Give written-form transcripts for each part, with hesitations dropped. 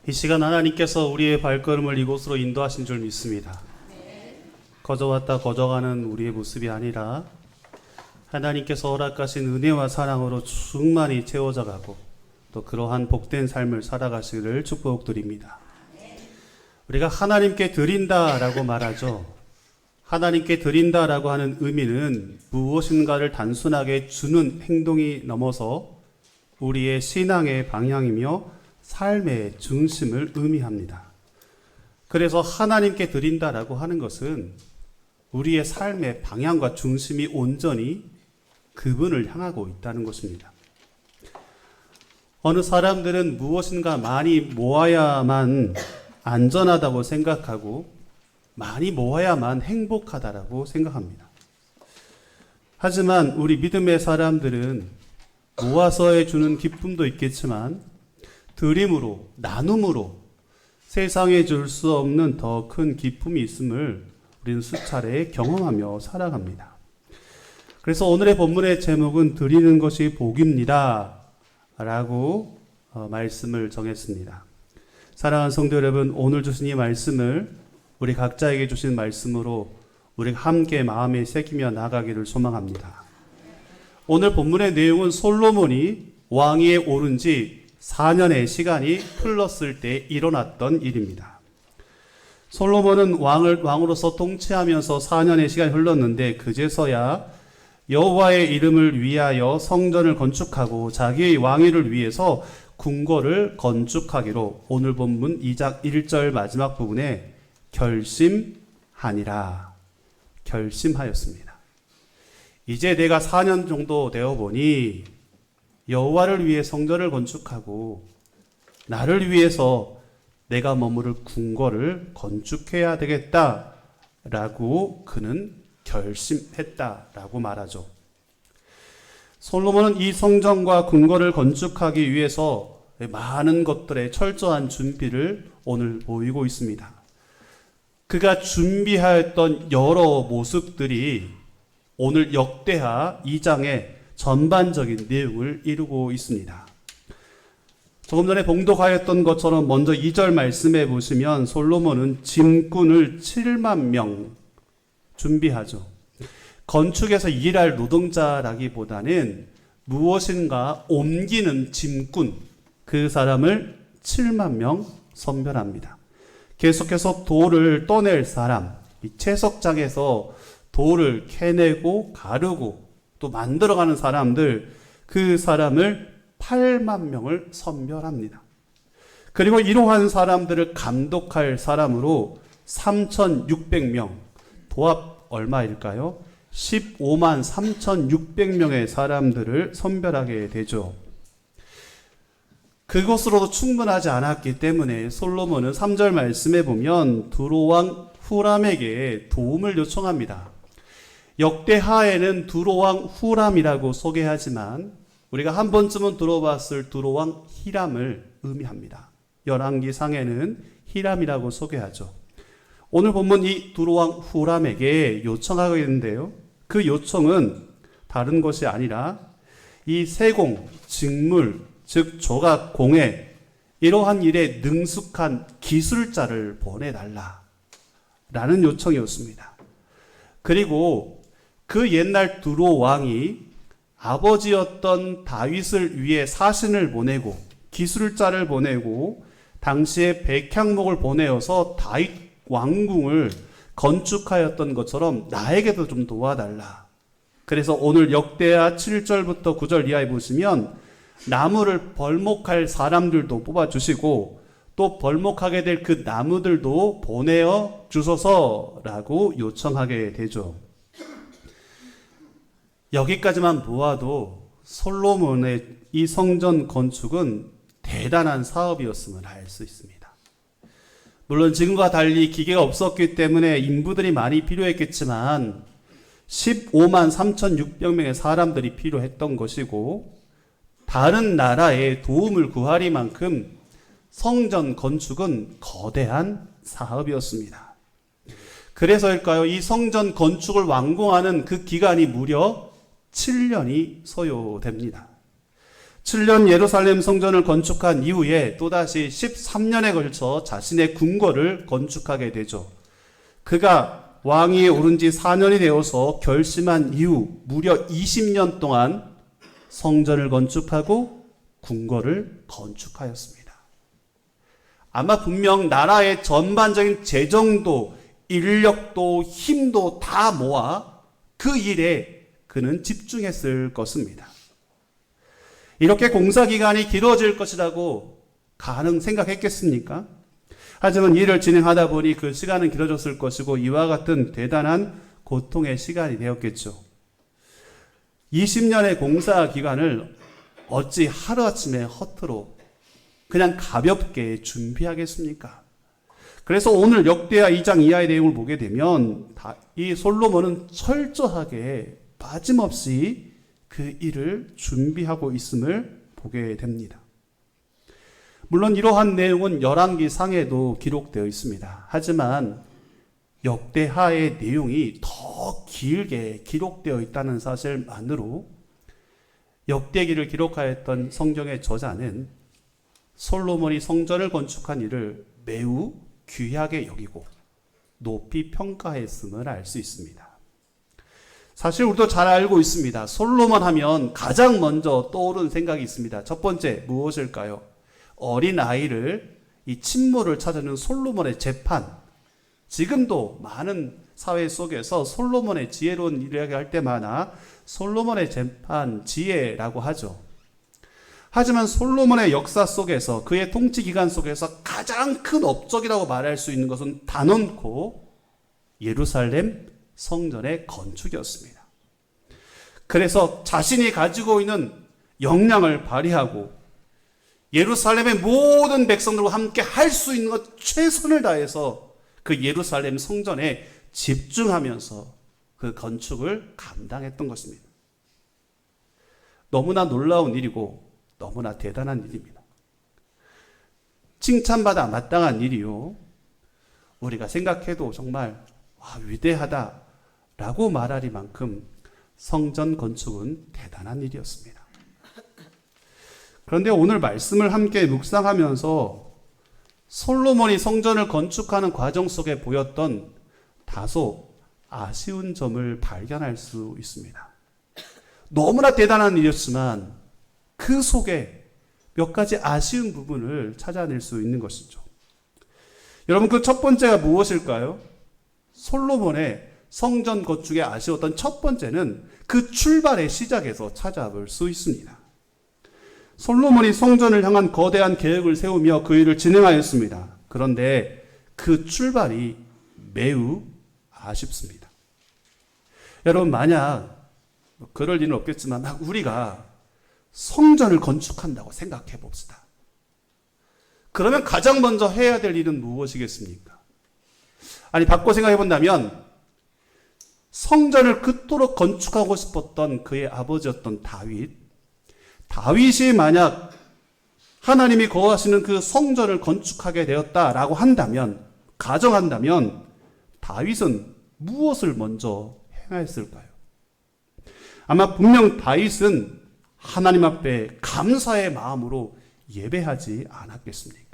이 시간 하나님께서 우리의 발걸음을 이곳으로 인도하신 줄 믿습니다. 거저왔다 거저가는 우리의 모습이 아니라 하나님께서 허락하신 은혜와 사랑으로 충만히 채워져 가고 또 그러한 복된 삶을 살아가시기를 축복드립니다. 우리가 하나님께 드린다라고 말하죠. 하나님께 드린다라고 하는 의미는 무엇인가를 단순하게 주는 행동이 넘어서 우리의 신앙의 방향이며 삶의 중심을 의미합니다. 그래서 하나님께 드린다라고 하는 것은 우리의 삶의 방향과 중심이 온전히 그분을 향하고 있다는 것입니다. 어느 사람들은 무엇인가 많이 모아야만 안전하다고 생각하고 많이 모아야만 행복하다라고 생각합니다. 하지만 우리 믿음의 사람들은 모아서 주는 기쁨도 있겠지만 드림으로, 나눔으로 세상에 줄 수 없는 더 큰 기쁨이 있음을 우리는 수차례 경험하며 살아갑니다. 그래서 오늘의 본문의 제목은 드리는 것이 복입니다 라고 말씀을 정했습니다. 사랑하는 성도 여러분, 오늘 주신 이 말씀을 우리 각자에게 주신 말씀으로 우리가 함께 마음에 새기며 나가기를 소망합니다. 오늘 본문의 내용은 솔로몬이 왕위에 오른 지 4년의 시간이 흘렀을 때 일어났던 일입니다. 솔로몬은 왕으로서 통치하면서 4년의 시간이 흘렀는데 그제서야 여호와의 이름을 위하여 성전을 건축하고 자기의 왕위를 위해서 궁궐을 건축하기로 오늘 본문 2장 1절 마지막 부분에 결심하였습니다. 이제 내가 4년 정도 되어 보니 여호와를 위해 성전을 건축하고 나를 위해서 내가 머무를 궁궐을 건축해야 되겠다라고 그는 결심했다라고 말하죠. 솔로몬은 이 성전과 궁궐을 건축하기 위해서 많은 것들의 철저한 준비를 오늘 보이고 있습니다. 그가 준비하였던 여러 모습들이 오늘 역대하 2장의 전반적인 내용을 이루고 있습니다. 조금 전에 봉독하였던 것처럼 먼저 2절 말씀해 보시면 솔로몬은 짐꾼을 7만 명 준비하죠. 건축에서 일할 노동자라기보다는 무엇인가 옮기는 짐꾼, 그 사람을 7만 명 선별합니다. 계속해서 돌을 떠낼 사람, 이 채석장에서 돌을 캐내고 가르고 또 만들어가는 사람들, 그 사람을 8만 명을 선별합니다. 그리고 이러한 사람들을 감독할 사람으로 3,600명, 도합 얼마일까요? 15만 3,600명의 사람들을 선별하게 되죠. 그것으로도 충분하지 않았기 때문에 솔로몬은 3절 말씀에 보면 두로왕 후람에게 도움을 요청합니다. 역대하에는 두로왕 후람이라고 소개하지만 우리가 한 번쯤은 들어봤을 두로왕 히람을 의미합니다. 열왕기상에는 히람이라고 소개하죠. 오늘 본문 이 두로왕 후람에게 요청하게 되는데요. 그 요청은 다른 것이 아니라 이 세공, 직물, 즉 조각, 공예 이러한 일에 능숙한 기술자를 보내달라라는 요청이었습니다. 그리고 그 옛날 두로 왕이 아버지였던 다윗을 위해 사신을 보내고 기술자를 보내고 당시에 백향목을 보내어서 다윗 왕궁을 건축하였던 것처럼 나에게도 좀 도와달라. 그래서 오늘 역대하 7절부터 9절 이하에 보시면 나무를 벌목할 사람들도 뽑아주시고 또 벌목하게 될 그 나무들도 보내어 주소서라고 요청하게 되죠. 여기까지만 보아도 솔로몬의 이 성전 건축은 대단한 사업이었음을 알 수 있습니다. 물론 지금과 달리 기계가 없었기 때문에 인부들이 많이 필요했겠지만 15만 3,600명의 사람들이 필요했던 것이고 다른 나라의 도움을 구하리만큼 성전 건축은 거대한 사업이었습니다. 그래서일까요? 이 성전 건축을 완공하는 그 기간이 무려 7년이 소요됩니다. 7년 예루살렘 성전을 건축한 이후에 또다시 13년에 걸쳐 자신의 궁궐을 건축하게 되죠. 그가 왕위에 오른 지 4년이 되어서 결심한 이후 무려 20년 동안 성전을 건축하고 궁궐을 건축하였습니다. 아마 분명 나라의 전반적인 재정도 인력도 힘도 다 모아 그 일에 그는 집중했을 것입니다. 이렇게 공사 기간이 길어질 것이라고 생각했겠습니까? 하지만 일을 진행하다 보니 그 시간은 길어졌을 것이고 이와 같은 대단한 고통의 시간이 되었겠죠. 20년의 공사 기간을 어찌 하루아침에 허투루 그냥 가볍게 준비하겠습니까? 그래서 오늘 역대하 2장 이하의 내용을 보게 되면 이 솔로몬은 철저하게 빠짐없이 그 일을 준비하고 있음을 보게 됩니다. 물론 이러한 내용은 열왕기 상에도 기록되어 있습니다. 하지만 역대하의 내용이 더 길게 기록되어 있다는 사실만으로 역대기를 기록하였던 성경의 저자는 솔로몬이 성전을 건축한 일을 매우 귀하게 여기고 높이 평가했음을 알 수 있습니다. 사실 우리도 잘 알고 있습니다. 솔로몬 하면 가장 먼저 떠오르는 생각이 있습니다. 첫 번째 무엇일까요? 어린 아이를 이 친모를 찾아주는 솔로몬의 재판. 지금도 많은 사회 속에서 솔로몬의 지혜로운 일을 할 때마다 솔로몬의 재판 지혜라고 하죠. 하지만 솔로몬의 역사 속에서 그의 통치 기간 속에서 가장 큰 업적이라고 말할 수 있는 것은 단언코 예루살렘 성전의 건축이었습니다. 그래서 자신이 가지고 있는 역량을 발휘하고 예루살렘의 모든 백성들과 함께 할 수 있는 것 최선을 다해서 그 예루살렘 성전에 집중하면서 그 건축을 감당했던 것입니다. 너무나 놀라운 일이고 너무나 대단한 일입니다. 칭찬받아 마땅한 일이요. 우리가 생각해도 정말 위대하다라고 말하리만큼 성전 건축은 대단한 일이었습니다. 그런데 오늘 말씀을 함께 묵상하면서 솔로몬이 성전을 건축하는 과정 속에 보였던 다소 아쉬운 점을 발견할 수 있습니다. 너무나 대단한 일이었지만 그 속에 몇 가지 아쉬운 부분을 찾아낼 수 있는 것이죠. 여러분, 그 첫 번째가 무엇일까요? 솔로몬의 성전 건축에 아쉬웠던 첫 번째는 그 출발의 시작에서 찾아볼 수 있습니다. 솔로몬이 성전을 향한 거대한 계획을 세우며 그 일을 진행하였습니다. 그런데 그 출발이 매우 아쉽습니다. 여러분, 만약 그럴 일은 없겠지만 우리가 성전을 건축한다고 생각해 봅시다. 그러면 가장 먼저 해야 될 일은 무엇이겠습니까? 아니, 바꿔 생각해 본다면 성전을 그토록 건축하고 싶었던 그의 아버지였던 다윗이 만약 하나님이 거하시는 그 성전을 건축하게 되었다라고 한다면, 가정한다면 다윗은 무엇을 먼저 행했을까요? 아마 분명 다윗은 하나님 앞에 감사의 마음으로 예배하지 않았겠습니까?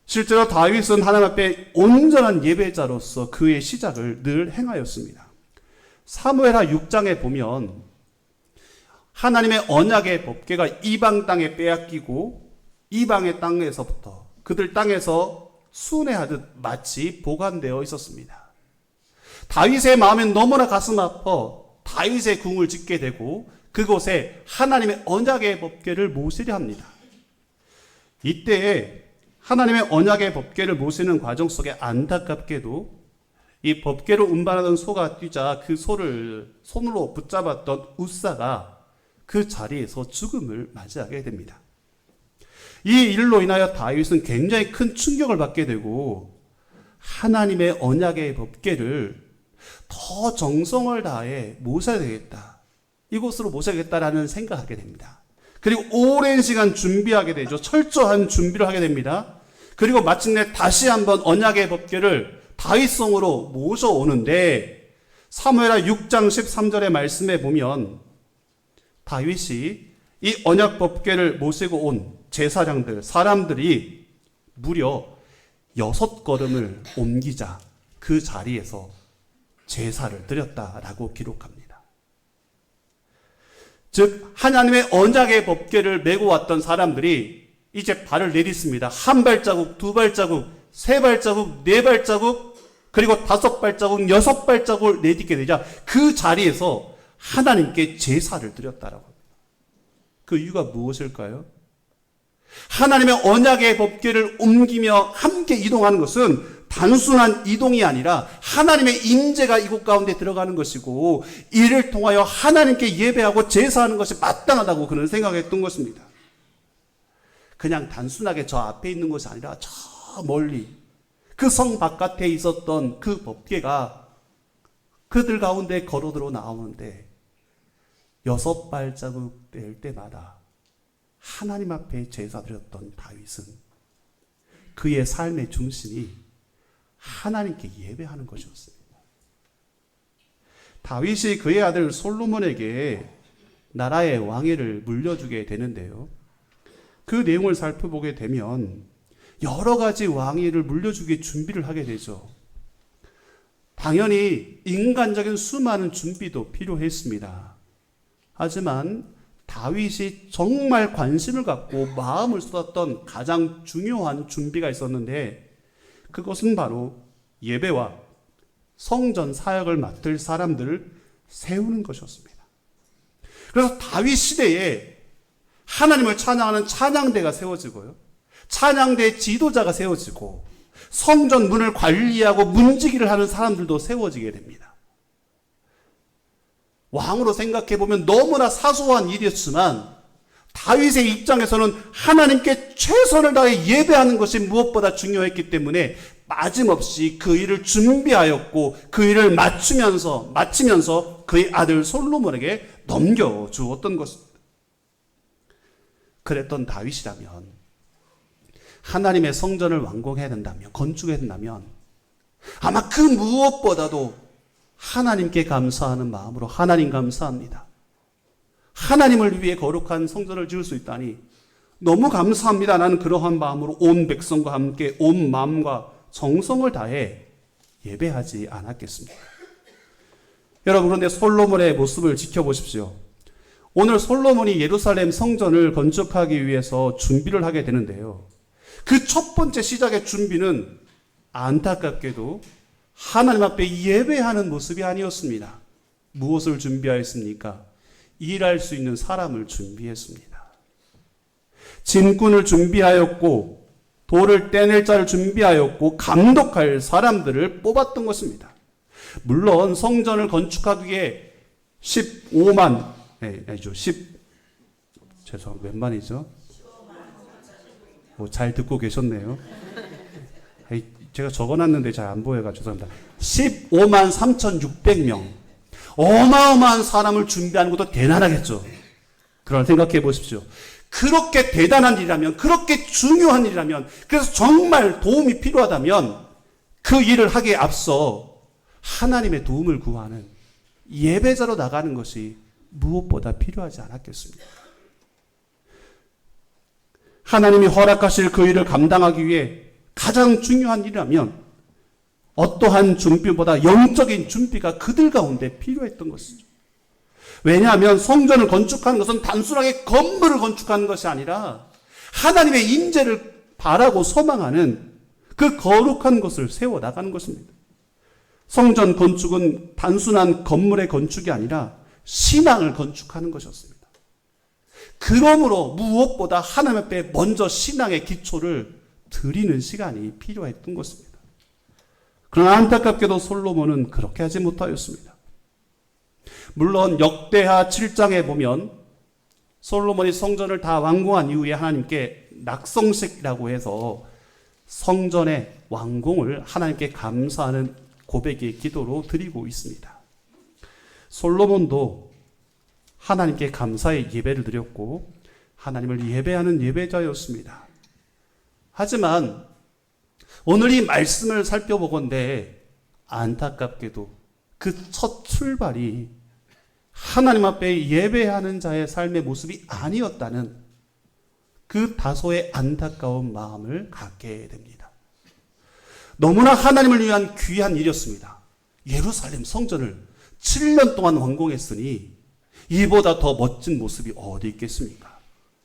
실제로 다윗은 하나님 앞에 온전한 예배자로서 그의 시작을 늘 행하였습니다. 사무엘하 6장에 보면 하나님의 언약의 법궤가 이방 땅에 빼앗기고 이방의 땅에서부터 그들 땅에서 순회하듯 마치 보관되어 있었습니다. 다윗의 마음엔 너무나 가슴 아파 다윗의 궁을 짓게 되고 그곳에 하나님의 언약의 법궤를 모시려 합니다. 이때에 하나님의 언약의 법궤를 모시는 과정 속에 안타깝게도 이 법궤를 운반하던 소가 뛰자 그 소를 손으로 붙잡았던 웃사가 그 자리에서 죽음을 맞이하게 됩니다. 이 일로 인하여 다윗은 굉장히 큰 충격을 받게 되고 하나님의 언약의 법궤를 더 정성을 다해 모셔야 되겠다. 이곳으로 모셔야겠다라는 생각을 하게 됩니다. 그리고 오랜 시간 준비하게 되죠. 철저한 준비를 하게 됩니다. 그리고 마침내 다시 한번 언약의 법궤를 다윗성으로 모셔오는데 사무엘하 6장 13절의 말씀에 보면 다윗이 이 언약 법궤를 모시고 온 제사장들, 사람들이 무려 6걸음을 옮기자 그 자리에서 제사를 드렸다라고 기록합니다. 즉 하나님의 언약의 법궤를 메고 왔던 사람들이 이제 발을 내딛습니다. 한 발자국, 두 발자국, 세 발자국, 네 발자국, 그리고 5발자국, 6발자국을 내딛게 되자 그 자리에서 하나님께 제사를 드렸다라고 합니다. 그 이유가 무엇일까요? 하나님의 언약의 법궤를 옮기며 함께 이동하는 것은 단순한 이동이 아니라 하나님의 임재가 이곳 가운데 들어가는 것이고, 이를 통하여 하나님께 예배하고 제사하는 것이 마땅하다고 그는 생각했던 것입니다. 그냥 단순하게 저 앞에 있는 것이 아니라 저 멀리 그 성 바깥에 있었던 그 법궤가 그들 가운데 걸어들어 나오는데 6발자국 될 때마다 하나님 앞에 제사드렸던 다윗은 그의 삶의 중심이 하나님께 예배하는 것이었습니다. 다윗이 그의 아들 솔로몬에게 나라의 왕위를 물려주게 되는데요. 그 내용을 살펴보게 되면 여러 가지 왕위를 물려주기 준비를 하게 되죠. 당연히 인간적인 수많은 준비도 필요했습니다. 하지만 다윗이 정말 관심을 갖고 마음을 쏟았던 가장 중요한 준비가 있었는데, 그것은 바로 예배와 성전 사역을 맡을 사람들을 세우는 것이었습니다. 그래서 다윗 시대에 하나님을 찬양하는 찬양대가 세워지고요, 찬양대 지도자가 세워지고, 성전 문을 관리하고 문지기를 하는 사람들도 세워지게 됩니다. 왕으로 생각해보면 너무나 사소한 일이었지만 다윗의 입장에서는 하나님께 최선을 다해 예배하는 것이 무엇보다 중요했기 때문에 빠짐없이 그 일을 준비하였고 그 일을 마치면서 그의 아들 솔로몬에게 넘겨주었던 것입니다. 그랬던 다윗이라면, 하나님의 성전을 완공해야 된다면, 건축해야 된다면 아마 그 무엇보다도 하나님께 감사하는 마음으로, 하나님 감사합니다, 하나님을 위해 거룩한 성전을 지을 수 있다니 너무 감사합니다, 나는 그러한 마음으로 온 백성과 함께 온 마음과 정성을 다해 예배하지 않았겠습니까? 여러분, 그런데 솔로몬의 모습을 지켜보십시오. 오늘 솔로몬이 예루살렘 성전을 건축하기 위해서 준비를 하게 되는데요, 그 첫 번째 시작의 준비는 안타깝게도 하나님 앞에 예배하는 모습이 아니었습니다. 무엇을 준비하였습니까? 일할 수 있는 사람을 준비했습니다. 짐꾼을 준비하였고, 돌을 떼낼 자를 준비하였고, 감독할 사람들을 뽑았던 것입니다. 물론 성전을 건축하기 위해 15만, 죄송합니다. 몇 만이죠? 잘 듣고 계셨네요. 제가 적어놨는데 잘 안 보여가지고 죄송합니다. 15만 3,600명. 어마어마한 사람을 준비하는 것도 대단하겠죠. 그런 생각해 보십시오. 그렇게 대단한 일이라면, 그렇게 중요한 일이라면, 그래서 정말 도움이 필요하다면 그 일을 하기에 앞서 하나님의 도움을 구하는 예배자로 나가는 것이 무엇보다 필요하지 않았겠습니까? 하나님이 허락하실 그 일을 감당하기 위해 가장 중요한 일이라면 어떠한 준비보다 영적인 준비가 그들 가운데 필요했던 것이죠. 왜냐하면 성전을 건축하는 것은 단순하게 건물을 건축하는 것이 아니라 하나님의 임재를 바라고 소망하는 그 거룩한 것을 세워나가는 것입니다. 성전 건축은 단순한 건물의 건축이 아니라 신앙을 건축하는 것이었습니다. 그러므로 무엇보다 하나님 앞에 먼저 신앙의 기초를 드리는 시간이 필요했던 것입니다. 그러나 안타깝게도 솔로몬은 그렇게 하지 못하였습니다. 물론 역대하 7장에 보면 솔로몬이 성전을 다 완공한 이후에 하나님께 낙성식이라고 해서 성전의 완공을 하나님께 감사하는 고백의 기도로 드리고 있습니다. 솔로몬도 하나님께 감사의 예배를 드렸고 하나님을 예배하는 예배자였습니다. 하지만 오늘 이 말씀을 살펴보건대 안타깝게도 그 첫 출발이 하나님 앞에 예배하는 자의 삶의 모습이 아니었다는 그 다소의 안타까운 마음을 갖게 됩니다. 너무나 하나님을 위한 귀한 일이었습니다. 예루살렘 성전을 7년 동안 완공했으니 이보다 더 멋진 모습이 어디 있겠습니까?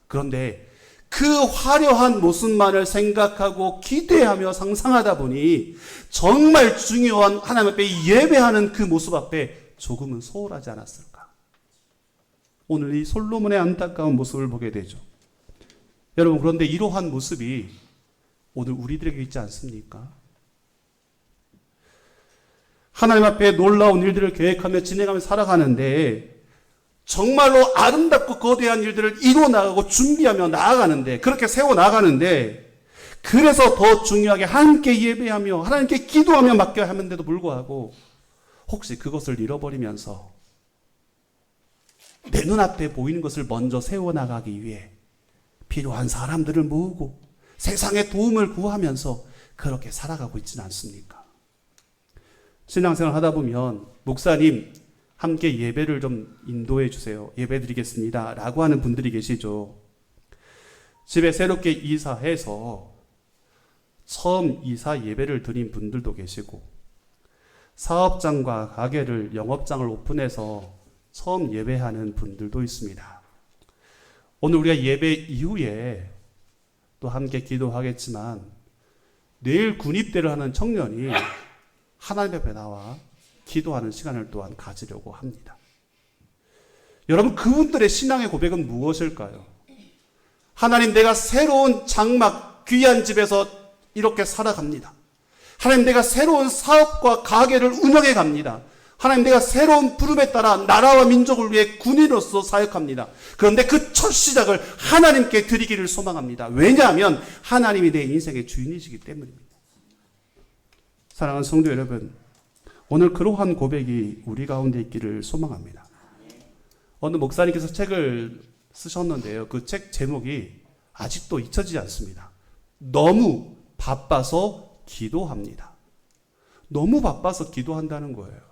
그런데 그 화려한 모습만을 생각하고 기대하며 상상하다 보니 정말 중요한 하나님 앞에 예배하는 그 모습 앞에 조금은 소홀하지 않았을까? 오늘 이 솔로몬의 안타까운 모습을 보게 되죠. 여러분, 그런데 이러한 모습이 오늘 우리들에게 있지 않습니까? 하나님 앞에 놀라운 일들을 계획하며 진행하며 살아가는데 정말로 아름답고 거대한 일들을 이루어 나가고 준비하며 나아가는데, 그렇게 세워 나가는데, 그래서 더 중요하게 함께 예배하며 하나님께 기도하며 맡겨야 하는데도 불구하고 혹시 그것을 잃어버리면서 내 눈앞에 보이는 것을 먼저 세워 나가기 위해 필요한 사람들을 모으고 세상의 도움을 구하면서 그렇게 살아가고 있지는 않습니까? 신앙생활 하다 보면 목사님 함께 예배를 좀 인도해 주세요. 예배 드리겠습니다. 라고 하는 분들이 계시죠. 집에 새롭게 이사해서 처음 이사 예배를 드린 분들도 계시고, 사업장과 가게를, 영업장을 오픈해서 처음 예배하는 분들도 있습니다. 오늘 우리가 예배 이후에 또 함께 기도하겠지만 내일 군입대를 하는 청년이 하나님 앞에 나와 기도하는 시간을 또한 가지려고 합니다. 여러분, 그분들의 신앙의 고백은 무엇일까요? 하나님, 내가 새로운 장막, 귀한 집에서 이렇게 살아갑니다. 하나님, 내가 새로운 사업과 가게를 운영해 갑니다. 하나님, 내가 새로운 부름에 따라 나라와 민족을 위해 군인으로서 사역합니다. 그런데 그 첫 시작을 하나님께 드리기를 소망합니다. 왜냐하면 하나님이 내 인생의 주인이시기 때문입니다. 사랑하는 성도 여러분, 오늘 그러한 고백이 우리 가운데 있기를 소망합니다. 어느 목사님께서 책을 쓰셨는데요. 그 책 제목이 아직도 잊혀지지 않습니다. 너무 바빠서 기도합니다. 너무 바빠서 기도한다는 거예요.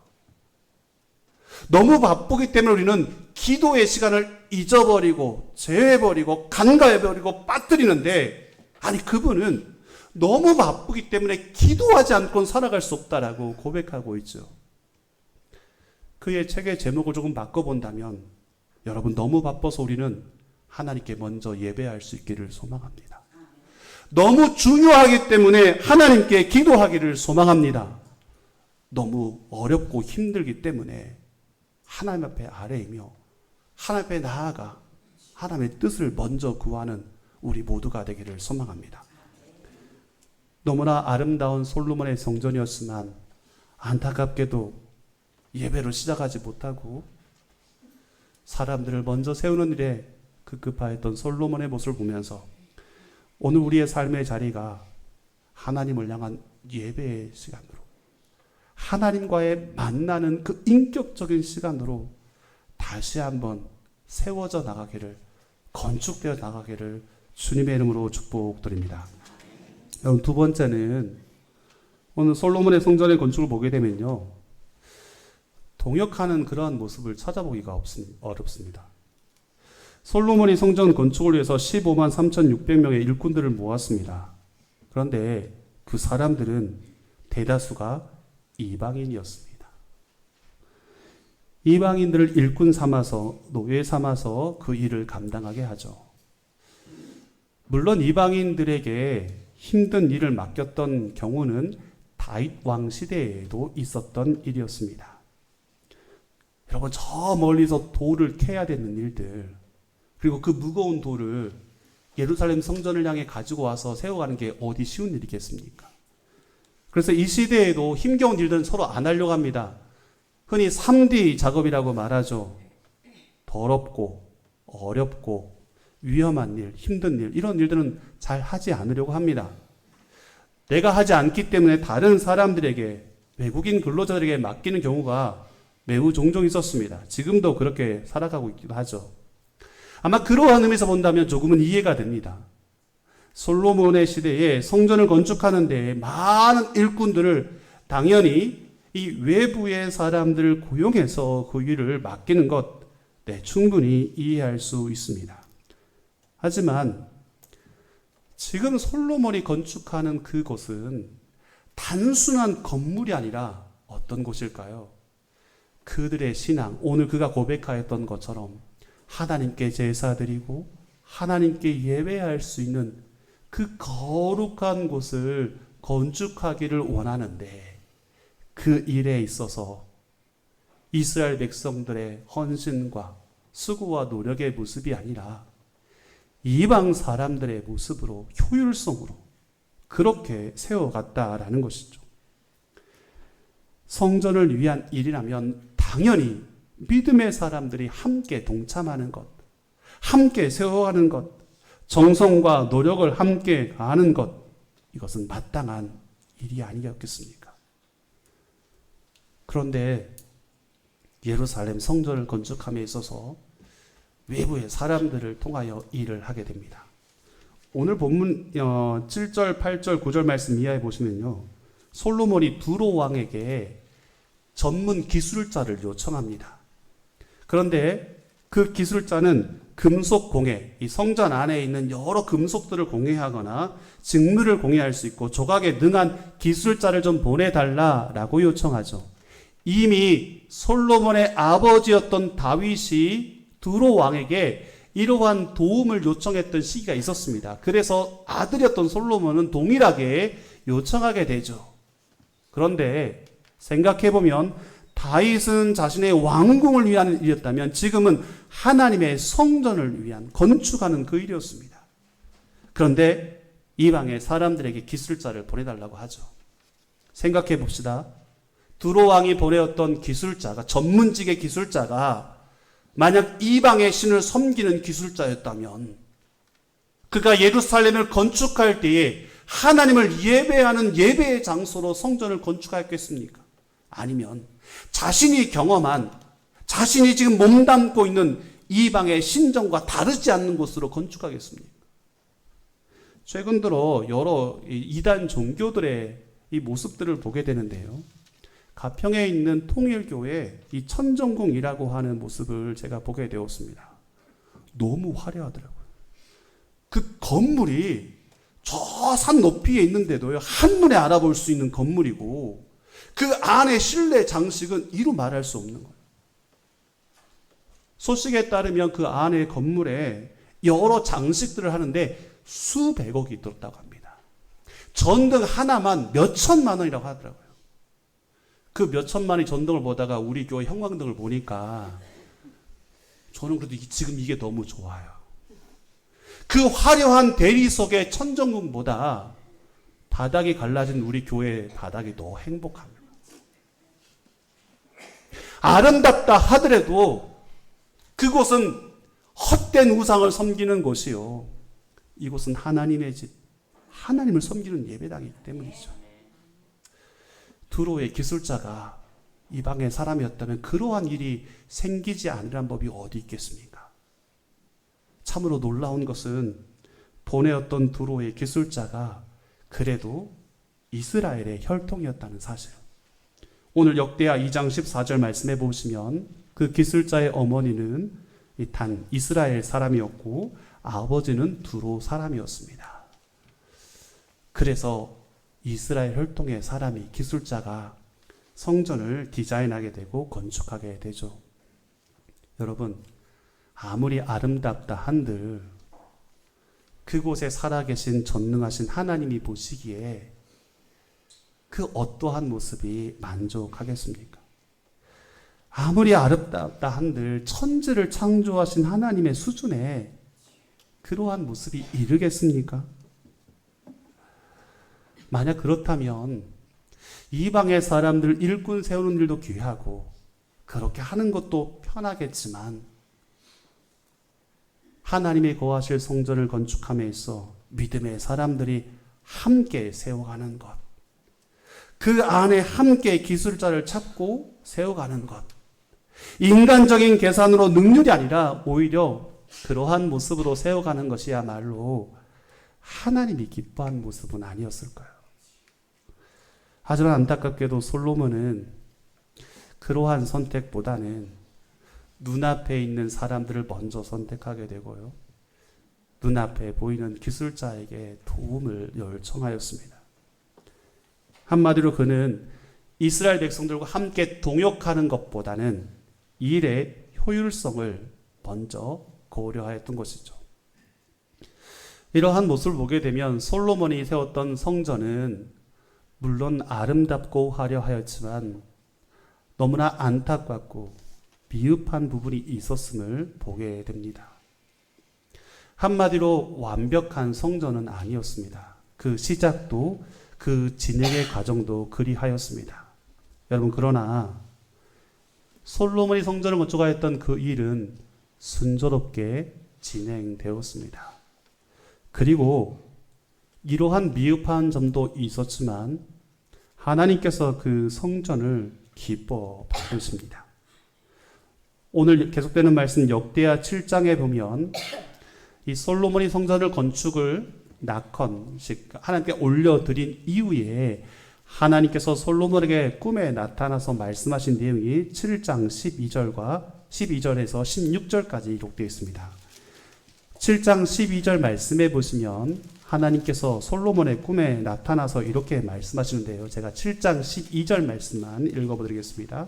너무 바쁘기 때문에 우리는 기도의 시간을 잊어버리고 제외해버리고 간과해버리고 빠뜨리는데, 아니, 그분은 너무 바쁘기 때문에 기도하지 않고는 살아갈 수 없다라고 고백하고 있죠. 그의 책의 제목을 조금 바꿔본다면, 여러분, 너무 바빠서 우리는 하나님께 먼저 예배할 수 있기를 소망합니다. 너무 중요하기 때문에 하나님께 기도하기를 소망합니다. 너무 어렵고 힘들기 때문에 하나님 앞에 아뢰이며 하나님 앞에 나아가 하나님의 뜻을 먼저 구하는 우리 모두가 되기를 소망합니다. 너무나 아름다운 솔로몬의 성전이었지만 안타깝게도 예배를 시작하지 못하고 사람들을 먼저 세우는 일에 급급하였던 솔로몬의 모습을 보면서 오늘 우리의 삶의 자리가 하나님을 향한 예배의 시간으로, 하나님과의 만나는 그 인격적인 시간으로 다시 한번 세워져 나가기를, 건축되어 나가기를 주님의 이름으로 축복드립니다. 여러분, 두 번째는 오늘 솔로몬의 성전의 건축을 보게 되면요, 동역하는 그러한 모습을 찾아보기가 어렵습니다. 솔로몬이 성전 건축을 위해서 15만 3,600명의 일꾼들을 모았습니다. 그런데 그 사람들은 대다수가 이방인이었습니다. 이방인들을 일꾼 삼아서, 노예 삼아서 그 일을 감당하게 하죠. 물론 이방인들에게 힘든 일을 맡겼던 경우는 다윗 왕 시대에도 있었던 일이었습니다. 여러분, 저 멀리서 돌을 캐야 되는 일들, 그리고 그 무거운 돌을 예루살렘 성전을 향해 가지고 와서 세워가는 게 어디 쉬운 일이겠습니까? 그래서 이 시대에도 힘겨운 일들은 서로 안 하려고 합니다. 흔히 3D 작업이라고 말하죠. 더럽고 어렵고 위험한 일, 힘든 일, 이런 일들은 잘 하지 않으려고 합니다. 내가 하지 않기 때문에 다른 사람들에게, 외국인 근로자들에게 맡기는 경우가 매우 종종 있었습니다. 지금도 그렇게 살아가고 있기도 하죠. 아마 그러한 의미에서 본다면 조금은 이해가 됩니다. 솔로몬의 시대에 성전을 건축하는 데 많은 일꾼들을 당연히 이 외부의 사람들을 고용해서 그 일을 맡기는 것, 네, 충분히 이해할 수 있습니다. 하지만 지금 솔로몬이 건축하는 그곳은 단순한 건물이 아니라 어떤 곳일까요? 그들의 신앙, 오늘 그가 고백하였던 것처럼 하나님께 제사드리고 하나님께 예배할 수 있는 그 거룩한 곳을 건축하기를 원하는데, 그 일에 있어서 이스라엘 백성들의 헌신과 수고와 노력의 모습이 아니라 이방 사람들의 모습으로, 효율성으로 그렇게 세워갔다라는 것이죠. 성전을 위한 일이라면 당연히 믿음의 사람들이 함께 동참하는 것, 함께 세워가는 것, 정성과 노력을 함께 가하는 것, 이것은 마땅한 일이 아니었겠습니까? 그런데 예루살렘 성전을 건축함에 있어서 외부의 사람들을 통하여 일을 하게 됩니다. 오늘 본문 7절, 8절, 9절 말씀 이하에 보시면요, 솔로몬이 두로 왕에게 전문 기술자를 요청합니다. 그런데 그 기술자는 금속 공예, 이 성전 안에 있는 여러 금속들을 공예하거나 직물을 공예할 수 있고 조각에 능한 기술자를 좀 보내달라라고 요청하죠. 이미 솔로몬의 아버지였던 다윗이 두로 왕에게 이러한 도움을 요청했던 시기가 있었습니다. 그래서 아들이었던 솔로몬은 동일하게 요청하게 되죠. 그런데 생각해보면 다윗은 자신의 왕궁을 위한 일이었다면 지금은 하나님의 성전을 위한 건축하는 그 일이었습니다. 그런데 이방의 사람들에게 기술자를 보내달라고 하죠. 생각해 봅시다. 두로 왕이 보내었던 기술자가, 전문직의 기술자가 만약 이방의 신을 섬기는 기술자였다면 그가 예루살렘을 건축할 때에 하나님을 예배하는 예배의 장소로 성전을 건축하였겠습니까? 아니면 자신이 경험한, 자신이 지금 몸담고 있는 이방의 신전과 다르지 않는 곳으로 건축하겠습니까? 최근 들어 여러 이단 종교들의 이 모습들을 보게 되는데요. 가평에 있는 통일교회 이 천정궁이라고 하는 모습을 제가 보게 되었습니다. 너무 화려하더라고요. 그 건물이 저 산 높이에 있는데도요, 한눈에 알아볼 수 있는 건물이고 그 안에 실내 장식은 이루 말할 수 없는 거예요. 소식에 따르면 그 안에 건물에 여러 장식들을 하는데 수백억이 들었다고 합니다. 전등 하나만 몇 천만 원이라고 하더라고요. 그 몇 천만의 전등을 보다가 우리 교회 형광등을 보니까 저는 그래도 지금 이게 너무 좋아요. 그 화려한 대리석의 천정궁보다 바닥이 갈라진 우리 교회 바닥이 더 행복합니다. 아름답다 하더라도 그곳은 헛된 우상을 섬기는 곳이요, 이곳은 하나님의 집, 하나님을 섬기는 예배당이기 때문이죠. 두로의 기술자가 이방의 사람이었다면 그러한 일이 생기지 않으란 법이 어디 있겠습니까? 참으로 놀라운 것은 보내었던 두로의 기술자가 그래도 이스라엘의 혈통이었다는 사실. 오늘 역대하 2장 14절 말씀해 보시면 그 기술자의 어머니는 단 이스라엘 사람이었고 아버지는 두로 사람이었습니다. 그래서 이스라엘 혈통의 사람이, 기술자가 성전을 디자인하게 되고 건축하게 되죠. 여러분, 아무리 아름답다 한들 그곳에 살아계신 전능하신 하나님이 보시기에 그 어떠한 모습이 만족하겠습니까? 아무리 아름답다 한들 천지를 창조하신 하나님의 수준에 그러한 모습이 이르겠습니까? 만약 그렇다면 이방의 사람들 일꾼 세우는 일도 귀하고 그렇게 하는 것도 편하겠지만 하나님이 거하실 성전을 건축함에 있어 믿음의 사람들이 함께 세워가는 것, 그 안에 함께 기술자를 찾고 세워가는 것, 인간적인 계산으로 능률이 아니라 오히려 그러한 모습으로 세워가는 것이야말로 하나님이 기뻐한 모습은 아니었을까요? 하지만 안타깝게도 솔로몬은 그러한 선택보다는 눈앞에 있는 사람들을 먼저 선택하게 되고요. 눈앞에 보이는 기술자에게 도움을 요청하였습니다. 한마디로 그는 이스라엘 백성들과 함께 동역하는 것보다는 일의 효율성을 먼저 고려하였던 것이죠. 이러한 모습을 보게 되면 솔로몬이 세웠던 성전은 물론 아름답고 화려하였지만 너무나 안타깝고 미흡한 부분이 있었음을 보게 됩니다. 한마디로 완벽한 성전은 아니었습니다. 그 시작도 그 진행의 과정도 그리하였습니다. 여러분, 그러나 솔로몬이 성전을 건축하였던 그 일은 순조롭게 진행되었습니다. 그리고 이러한 미흡한 점도 있었지만 하나님께서 그 성전을 기뻐 받으십니다. 오늘 계속되는 말씀 역대하 7장에 보면 이 솔로몬이 성전을 건축을 낙헌식 하나님께 올려드린 이후에 하나님께서 솔로몬에게 꿈에 나타나서 말씀하신 내용이 7장 12절에서 16절까지 기록되어 있습니다. 7장 12절 말씀에 보시면 하나님께서 솔로몬의 꿈에 나타나서 이렇게 말씀하시는데요. 제가 7장 12절 말씀만 읽어보드리겠습니다.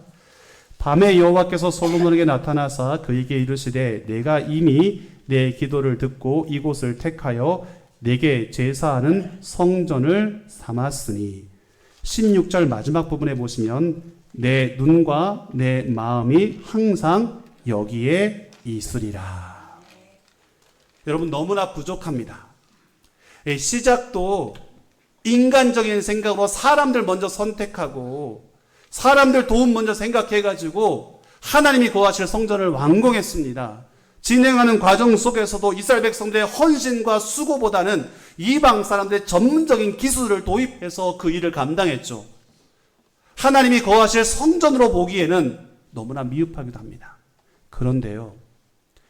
밤에 여호와께서 솔로몬에게 나타나사 그에게 이르시되 내가 이미 내 기도를 듣고 이곳을 택하여 내게 제사하는 성전을 삼았으니 16절 마지막 부분에 보시면 내 눈과 내 마음이 항상 여기에 있으리라. 여러분, 너무나 부족합니다. 시작도 인간적인 생각으로 사람들 먼저 선택하고 사람들 도움 먼저 생각해가지고 하나님이 거하실 성전을 완공했습니다. 진행하는 과정 속에서도 이스라엘 백성들의 헌신과 수고보다는 이방 사람들의 전문적인 기술을 도입해서 그 일을 감당했죠. 하나님이 거하실 성전으로 보기에는 너무나 미흡하기도 합니다. 그런데요,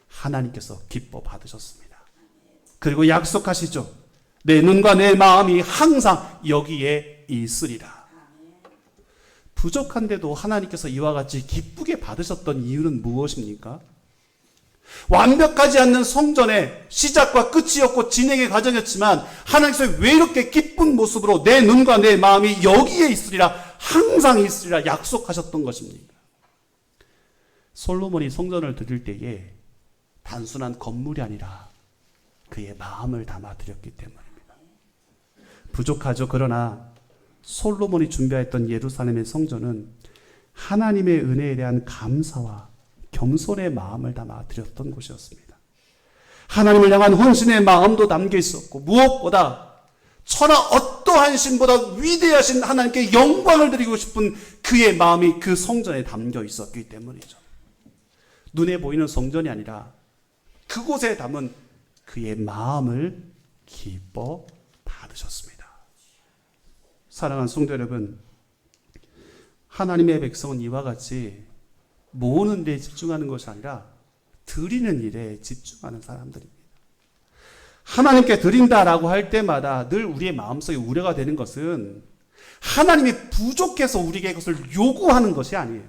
하나님께서 기뻐 받으셨습니다. 그리고 약속하시죠. 내 눈과 내 마음이 항상 여기에 있으리라. 부족한데도 하나님께서 이와 같이 기쁘게 받으셨던 이유는 무엇입니까? 완벽하지 않는 성전의 시작과 끝이었고 진행의 과정이었지만 하나님께서 왜 이렇게 기쁜 모습으로 내 눈과 내 마음이 여기에 있으리라, 항상 있으리라 약속하셨던 것입니까? 솔로몬이 성전을 드릴 때에 단순한 건물이 아니라 그의 마음을 담아 드렸기 때문입니다. 부족하죠. 그러나 솔로몬이 준비했던 예루살렘의 성전은 하나님의 은혜에 대한 감사와 겸손의 마음을 담아 드렸던 곳이었습니다. 하나님을 향한 헌신의 마음도 담겨 있었고 무엇보다 천하 어떠한 신보다 위대하신 하나님께 영광을 드리고 싶은 그의 마음이 그 성전에 담겨 있었기 때문이죠. 눈에 보이는 성전이 아니라 그곳에 담은 그의 마음을 기뻐 받으셨습니다. 사랑하는 성도 여러분, 하나님의 백성은 이와 같이 모으는 데 집중하는 것이 아니라 드리는 일에 집중하는 사람들입니다. 하나님께 드린다라고 할 때마다 늘 우리의 마음속에 우려가 되는 것은 하나님이 부족해서 우리에게 그것을 요구하는 것이 아니에요.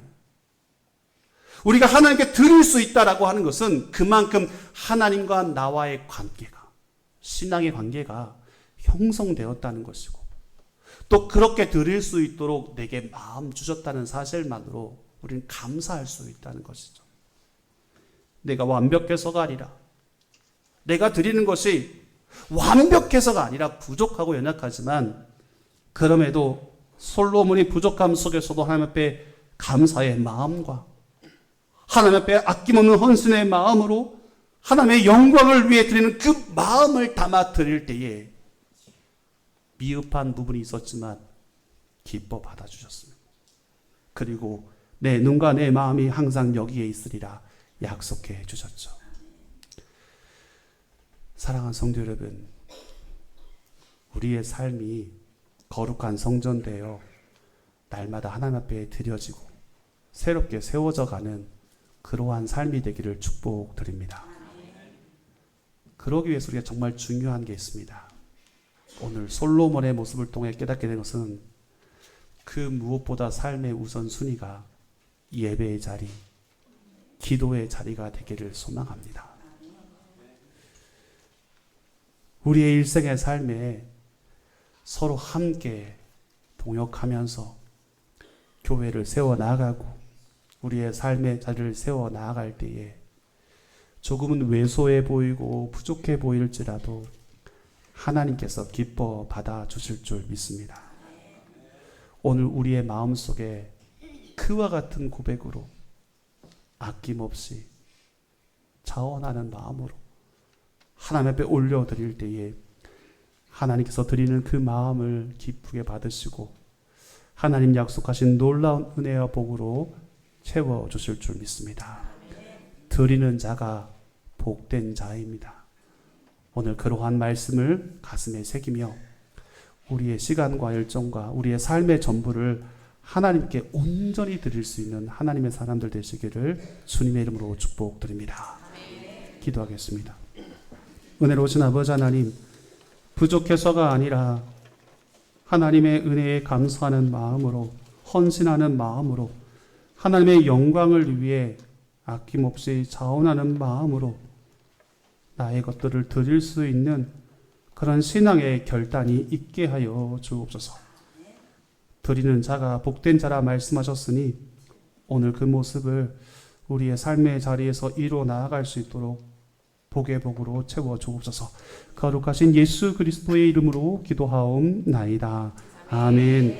우리가 하나님께 드릴 수 있다라고 하는 것은 그만큼 하나님과 나와의 관계가, 신앙의 관계가 형성되었다는 것이고 또 그렇게 드릴 수 있도록 내게 마음 주셨다는 사실만으로 우리는 감사할 수 있다는 것이죠. 내가 완벽해서가 아니라 내가 드리는 것이 완벽해서가 아니라 부족하고 연약하지만 그럼에도 솔로몬이 부족함 속에서도 하나님 앞에 감사의 마음과 하나님 앞에 아낌없는 헌신의 마음으로 하나님의 영광을 위해 드리는 그 마음을 담아 드릴 때에 미흡한 부분이 있었지만 기뻐 받아주셨습니다. 그리고 내 눈과 내 마음이 항상 여기에 있으리라 약속해 주셨죠. 사랑하는 성도 여러분, 우리의 삶이 거룩한 성전되어 날마다 하나님 앞에 드려지고 새롭게 세워져 가는 그러한 삶이 되기를 축복드립니다. 그러기 위해서 우리가 정말 중요한 게 있습니다. 오늘 솔로몬의 모습을 통해 깨닫게 된 것은 그 무엇보다 삶의 우선순위가 예배의 자리, 기도의 자리가 되기를 소망합니다. 우리의 일생의 삶에 서로 함께 동역하면서 교회를 세워나가고 우리의 삶의 자리를 세워나갈 때에 조금은 왜소해 보이고 부족해 보일지라도 하나님께서 기뻐 받아주실 줄 믿습니다. 오늘 우리의 마음속에 그와 같은 고백으로 아낌없이 자원하는 마음으로 하나님 앞에 올려드릴 때에 하나님께서 드리는 그 마음을 기쁘게 받으시고 하나님 약속하신 놀라운 은혜와 복으로 채워주실 줄 믿습니다. 드리는 자가 복된 자입니다. 오늘 그러한 말씀을 가슴에 새기며 우리의 시간과 열정과 우리의 삶의 전부를 하나님께 온전히 드릴 수 있는 하나님의 사람들 되시기를 주님의 이름으로 축복드립니다. 기도하겠습니다. 은혜로우신 아버지 하나님, 부족해서가 아니라 하나님의 은혜에 감사하는 마음으로, 헌신하는 마음으로, 하나님의 영광을 위해 아낌없이 자원하는 마음으로 나의 것들을 드릴 수 있는 그런 신앙의 결단이 있게 하여 주옵소서. 드리는 자가 복된 자라 말씀하셨으니 오늘 그 모습을 우리의 삶의 자리에서 이루어 나아갈 수 있도록 복의 복으로 채워 주옵소서. 거룩하신 예수 그리스도의 이름으로 기도하옵나이다. 아멘.